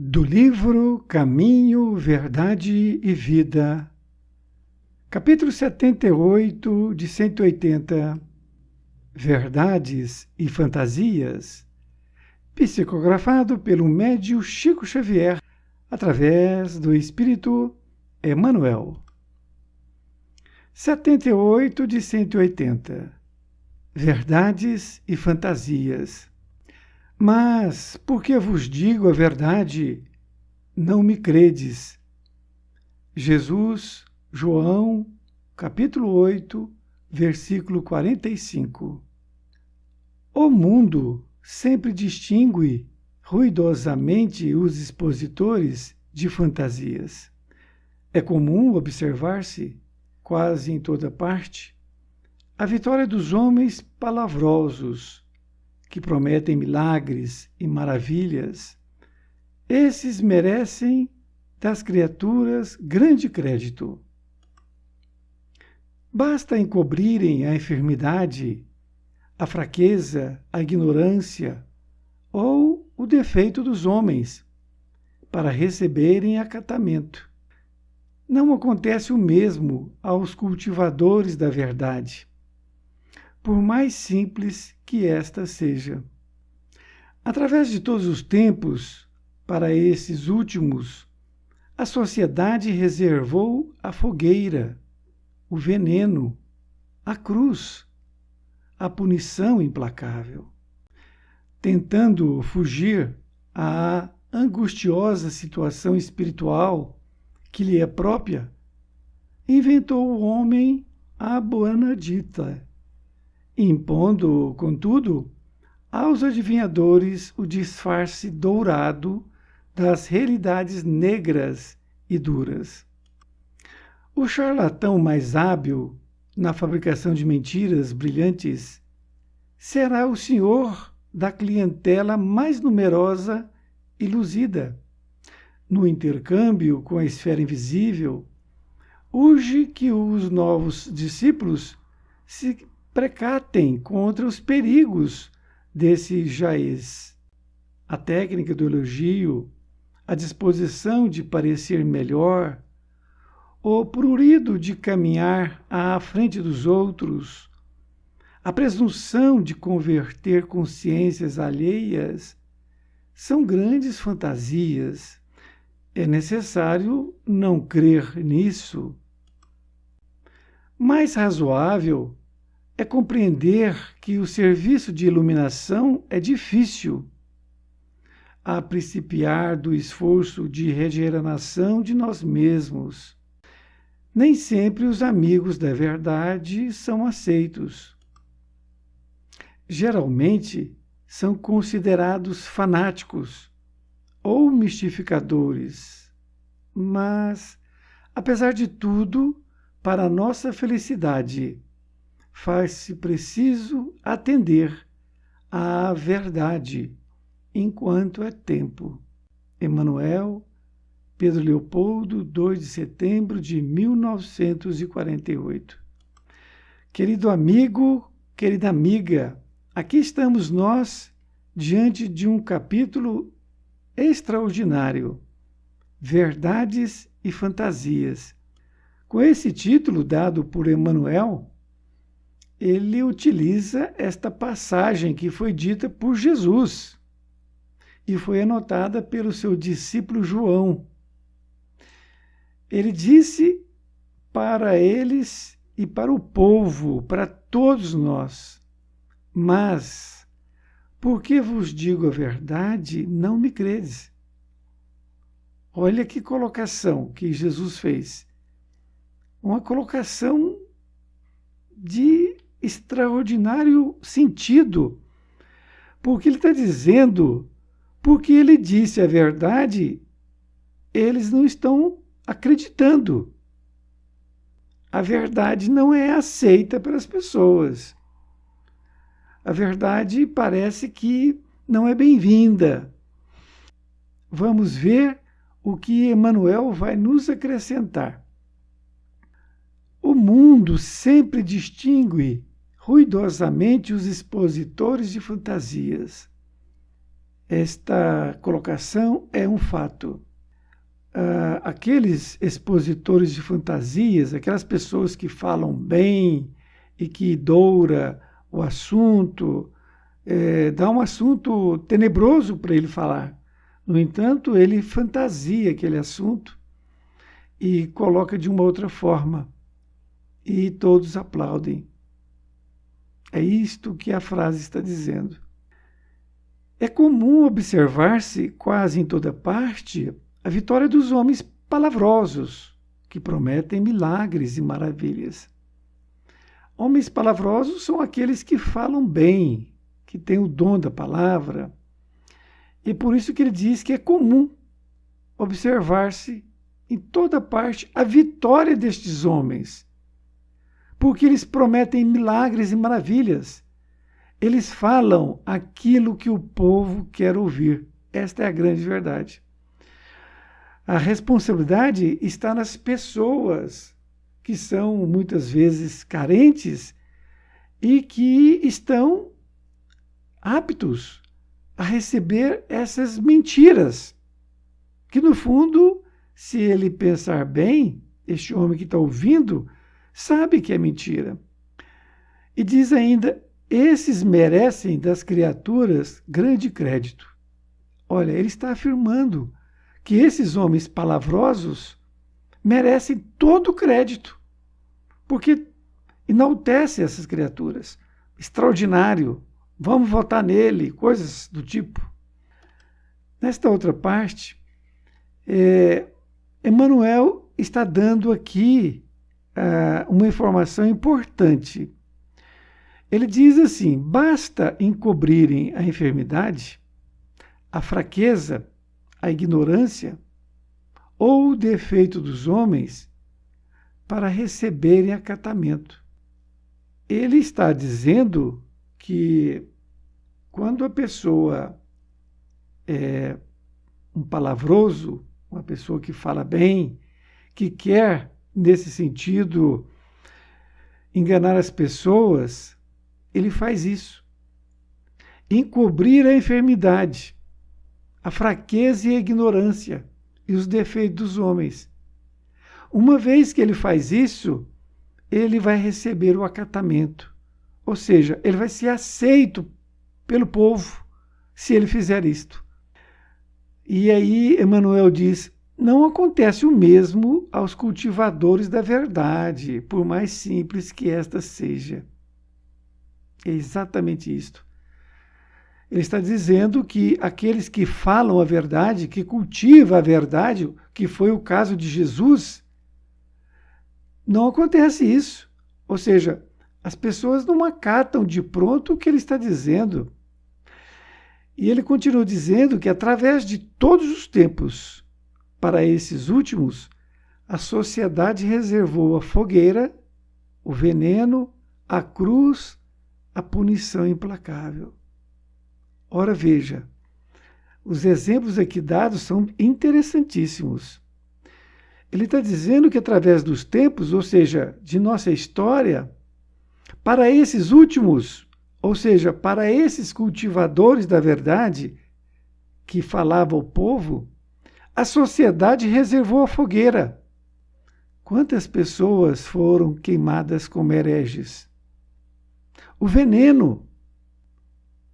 Do livro Caminho, Verdade e Vida, capítulo 78 de 180, Verdades e Fantasias, psicografado pelo médium Chico Xavier, através do Espírito Emmanuel. 78 de 180, Verdades e Fantasias. Mas, porque vos digo a verdade, não me credes. Jesus, João, capítulo 8, versículo 45. O mundo sempre distingue ruidosamente os expositores de fantasias. É comum observar-se, quase em toda parte, a vitória dos homens palavrosos, que prometem milagres e maravilhas. Esses merecem das criaturas grande crédito. Basta encobrirem a enfermidade, a fraqueza, a ignorância ou o defeito dos homens para receberem acatamento. Não acontece o mesmo aos cultivadores da verdade, por mais simples que esta seja. Através de todos os tempos, para esses últimos, a sociedade reservou a fogueira, o veneno, a cruz, a punição implacável. Tentando fugir à angustiosa situação espiritual que lhe é própria, inventou o homem a boanadita, impondo, contudo, aos adivinhadores o disfarce dourado das realidades negras e duras. O charlatão mais hábil na fabricação de mentiras brilhantes será o senhor da clientela mais numerosa e luzida. No intercâmbio com a esfera invisível, urge que os novos discípulos se precatem contra os perigos desse jaez. A técnica do elogio, a disposição de parecer melhor, o prurido de caminhar à frente dos outros, a presunção de converter consciências alheias, são grandes fantasias. É necessário não crer nisso. Mais razoável é compreender que o serviço de iluminação é difícil, a principiar do esforço de regeneração de nós mesmos. Nem sempre os amigos da verdade são aceitos. Geralmente são considerados fanáticos ou mistificadores. Mas, apesar de tudo, para a nossa felicidade, faz-se preciso atender à verdade enquanto é tempo. Emmanuel, Pedro Leopoldo, 2 de setembro de 1948. Querido amigo, querida amiga, aqui estamos nós diante de um capítulo extraordinário, Verdades e Fantasias. Com esse título dado por Emmanuel, ele utiliza esta passagem que foi dita por Jesus e foi anotada pelo seu discípulo João. Ele disse para eles e para o povo, para todos nós: mas, porque vos digo a verdade, não me credes. Olha que colocação que Jesus fez. Uma colocação de extraordinário sentido, porque ele está dizendo, porque ele disse a verdade, eles não estão acreditando. A verdade não é aceita pelas pessoas. A verdade parece que não é bem-vinda. Vamos ver o que Emmanuel vai nos acrescentar. O mundo sempre distingue ruidosamente os expositores de fantasias. esta colocação é um fato. Aqueles expositores de fantasias, aquelas pessoas que falam bem e que doura o assunto, dá um assunto tenebroso para ele falar. No entanto, ele fantasia aquele assunto e coloca de uma outra forma. E todos aplaudem. É isto que a frase está dizendo. É comum observar-se, quase em toda parte, a vitória dos homens palavrosos, que prometem milagres e maravilhas. Homens palavrosos são aqueles que falam bem, que têm o dom da palavra. E por isso que ele diz que é comum observar-se em toda parte a vitória destes homens, porque eles prometem milagres e maravilhas. Eles falam aquilo que o povo quer ouvir. Esta é a grande verdade. A responsabilidade está nas pessoas que são muitas vezes carentes e que estão aptos a receber essas mentiras, que no fundo, se ele pensar bem, este homem que está ouvindo sabe que é mentira. E diz ainda: esses merecem das criaturas grande crédito. Olha, ele está afirmando que esses homens palavrosos merecem todo o crédito, porque enaltece essas criaturas. Extraordinário, vamos votar nele, coisas do tipo. Nesta outra parte, Emmanuel está dando aqui uma informação importante. Ele diz assim: basta encobrirem a enfermidade, a fraqueza, a ignorância ou o defeito dos homens para receberem acatamento. Ele está dizendo que quando a pessoa é um palavroso, uma pessoa que fala bem, que quer, nesse sentido, enganar as pessoas, ele faz isso. Encobrir a enfermidade, a fraqueza e a ignorância e os defeitos dos homens. Uma vez que ele faz isso, ele vai receber o acatamento. Ou seja, ele vai ser aceito pelo povo se ele fizer isto. E aí Emmanuel diz: não acontece o mesmo aos cultivadores da verdade, por mais simples que esta seja. É exatamente isto. Ele está dizendo que aqueles que falam a verdade, que cultivam a verdade, que foi o caso de Jesus, não acontece isso. Ou seja, as pessoas não acatam de pronto o que ele está dizendo. E ele continua dizendo que através de todos os tempos, para esses últimos, a sociedade reservou a fogueira, o veneno, a cruz, a punição implacável. Ora, veja, os exemplos aqui dados são interessantíssimos. Ele está dizendo que através dos tempos, ou seja, de nossa história, para esses últimos, ou seja, para esses cultivadores da verdade que falava ao povo, a sociedade reservou a fogueira. Quantas pessoas foram queimadas como hereges? O veneno.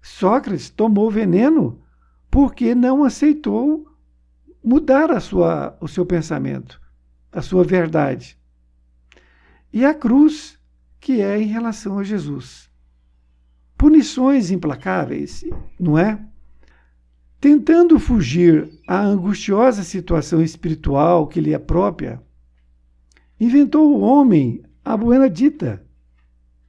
Sócrates tomou veneno porque não aceitou mudar o seu pensamento, a sua verdade. E a cruz, que é em relação a Jesus. Punições implacáveis, não é? Tentando fugir à angustiosa situação espiritual que lhe é própria, inventou o homem a buena dita,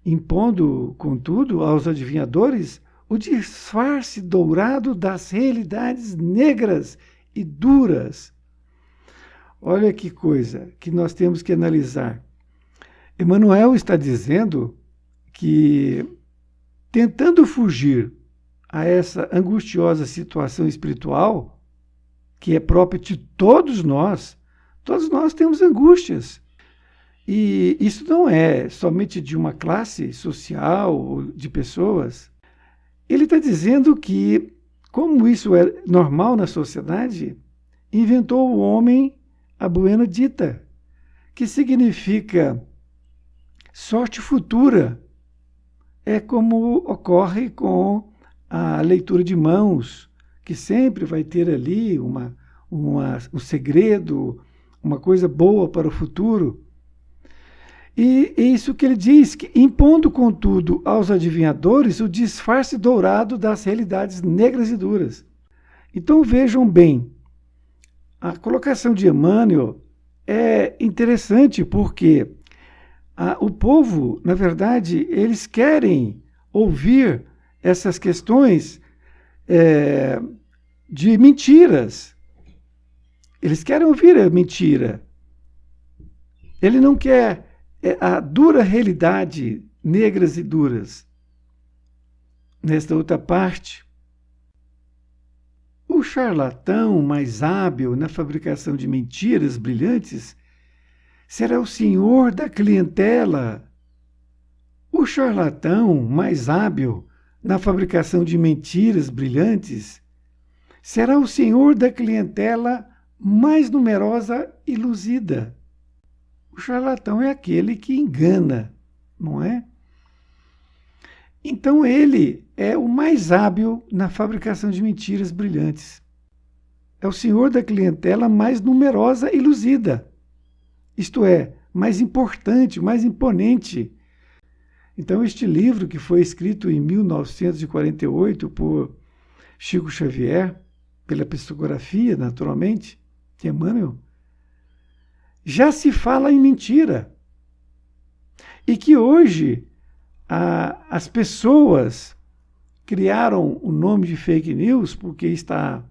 impondo, contudo, aos adivinhadores o disfarce dourado das realidades negras e duras. Olha que coisa que nós temos que analisar. Emmanuel está dizendo que, tentando fugir a essa angustiosa situação espiritual, que é própria de todos nós temos angústias. E isso não é somente de uma classe social ou de pessoas. Ele está dizendo que, como isso é normal na sociedade, inventou o homem a buena dita, que significa sorte futura. É como ocorre com a leitura de mãos, que sempre vai ter ali um segredo, uma coisa boa para o futuro. E é isso que ele diz, que impondo, contudo, aos adivinhadores o disfarce dourado das realidades negras e duras. Então vejam bem, a colocação de Emmanuel é interessante porque o povo, na verdade, eles querem ouvir essas questões de mentiras. Eles querem ouvir a mentira. Ele não quer a dura realidade, negras e duras. Nesta outra parte, o charlatão mais hábil na fabricação de mentiras brilhantes será o senhor da clientela. O charlatão mais hábil na fabricação de mentiras brilhantes será o senhor da clientela mais numerosa e luzida. O charlatão é aquele que engana, não é? Então ele é o mais hábil na fabricação de mentiras brilhantes. É o senhor da clientela mais numerosa e luzida. Isto é, mais importante, mais imponente. Então este livro, que foi escrito em 1948 por Chico Xavier, pela psicografia, naturalmente, de Emmanuel, já se fala em mentira. E que hoje as pessoas criaram o nome de fake news porque está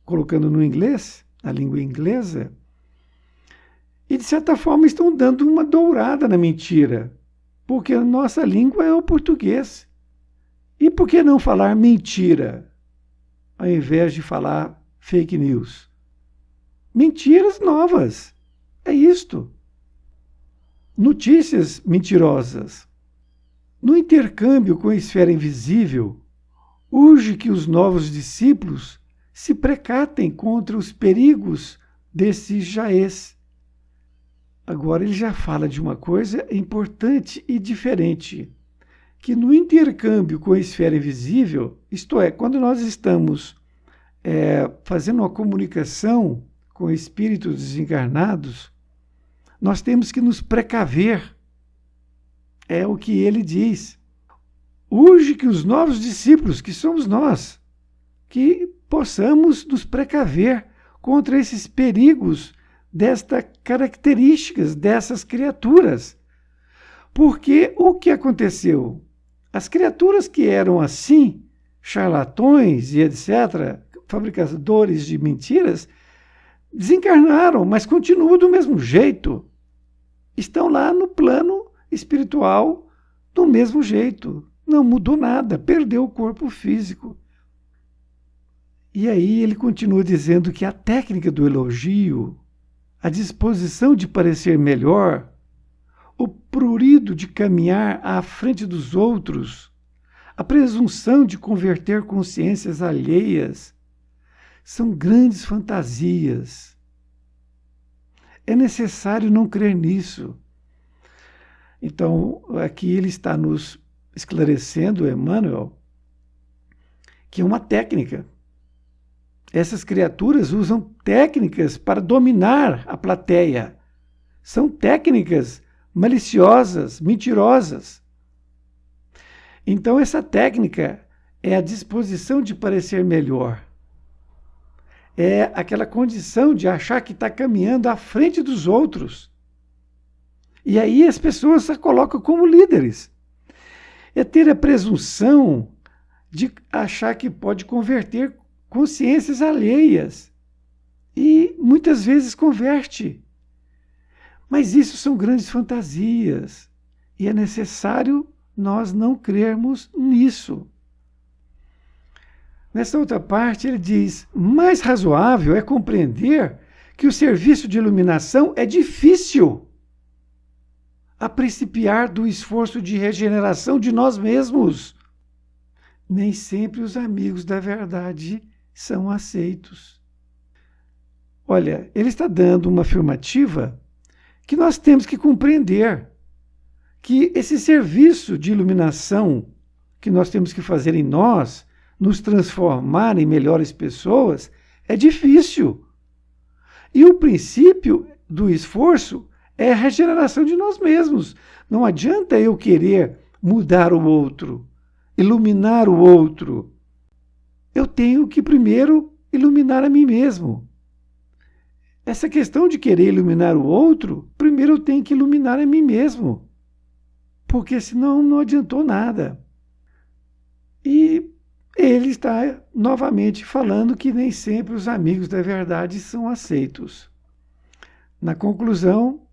colocando no inglês, na língua inglesa, e de certa forma estão dando uma dourada na mentira, porque a nossa língua é o português. E por que não falar mentira, ao invés de falar fake news? Mentiras novas, é isto. Notícias mentirosas. No intercâmbio com a esfera invisível, urge que os novos discípulos se precatem contra os perigos desse jaez. Agora ele já fala de uma coisa importante e diferente, que no intercâmbio com a esfera invisível, isto é, quando nós estamos fazendo uma comunicação com espíritos desencarnados, nós temos que nos precaver. É o que ele diz. Urge que os novos discípulos, que somos nós, que possamos nos precaver contra esses perigos destas características dessas criaturas. Porque o que aconteceu? As criaturas que eram assim, charlatões e etc., fabricadores de mentiras, desencarnaram, mas continuam do mesmo jeito. Estão lá no plano espiritual do mesmo jeito. Não mudou nada, perdeu o corpo físico. E aí ele continua dizendo que a técnica do elogio, a disposição de parecer melhor, o prurido de caminhar à frente dos outros, a presunção de converter consciências alheias, são grandes fantasias. É necessário não crer nisso. Então, aqui ele está nos esclarecendo, Emmanuel, que é uma técnica. Essas criaturas usam técnicas para dominar a plateia. São técnicas maliciosas, mentirosas. Então, essa técnica é a disposição de parecer melhor. É aquela condição de achar que está caminhando à frente dos outros. E aí as pessoas se colocam como líderes. É ter a presunção de achar que pode converter consciências alheias. E muitas vezes converte. Mas isso são grandes fantasias. E é necessário nós não crermos nisso. Nessa outra parte ele diz, mais razoável é compreender que o serviço de iluminação é difícil, a principiar do esforço de regeneração de nós mesmos. nem sempre os amigos da verdade são aceitos. Olha, ele está dando uma afirmativa que nós temos que compreender, que esse serviço de iluminação que nós temos que fazer em nós, nos transformar em melhores pessoas, é difícil. E o princípio do esforço é a regeneração de nós mesmos. Não adianta eu querer mudar o outro, iluminar o outro. Eu tenho que primeiro iluminar a mim mesmo. Essa questão de querer iluminar o outro, primeiro eu tenho que iluminar a mim mesmo. Porque senão não adiantou nada. E ele está novamente falando que nem sempre os amigos da verdade são aceitos. Na conclusão,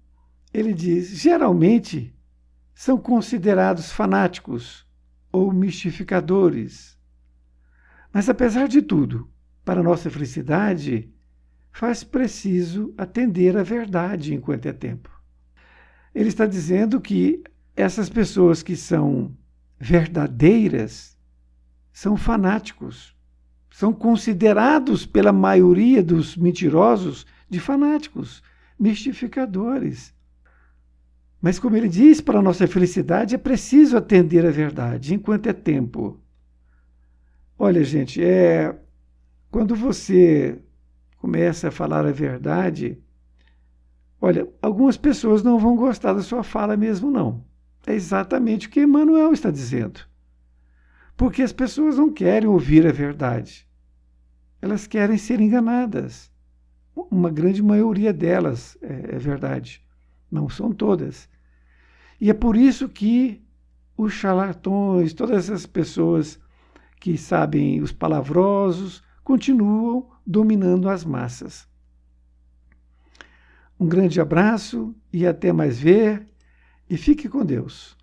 ele diz: geralmente são considerados fanáticos ou mistificadores. Mas apesar de tudo, para nossa felicidade, faz preciso atender à verdade enquanto é tempo. Ele está dizendo que essas pessoas que são verdadeiras são fanáticos, são considerados pela maioria dos mentirosos de fanáticos, mistificadores. Mas, como ele diz, para a nossa felicidade é preciso atender à verdade enquanto é tempo. Olha, gente, quando você começa a falar a verdade, olha, algumas pessoas não vão gostar da sua fala mesmo, não. É exatamente o que Emmanuel está dizendo. Porque as pessoas não querem ouvir a verdade. Elas querem ser enganadas. Uma grande maioria delas é verdade. Não são todas. E é por isso que os charlatões, todas essas pessoas que sabem os palavrosos, continuam dominando as massas. Um grande abraço e até mais ver, e fique com Deus.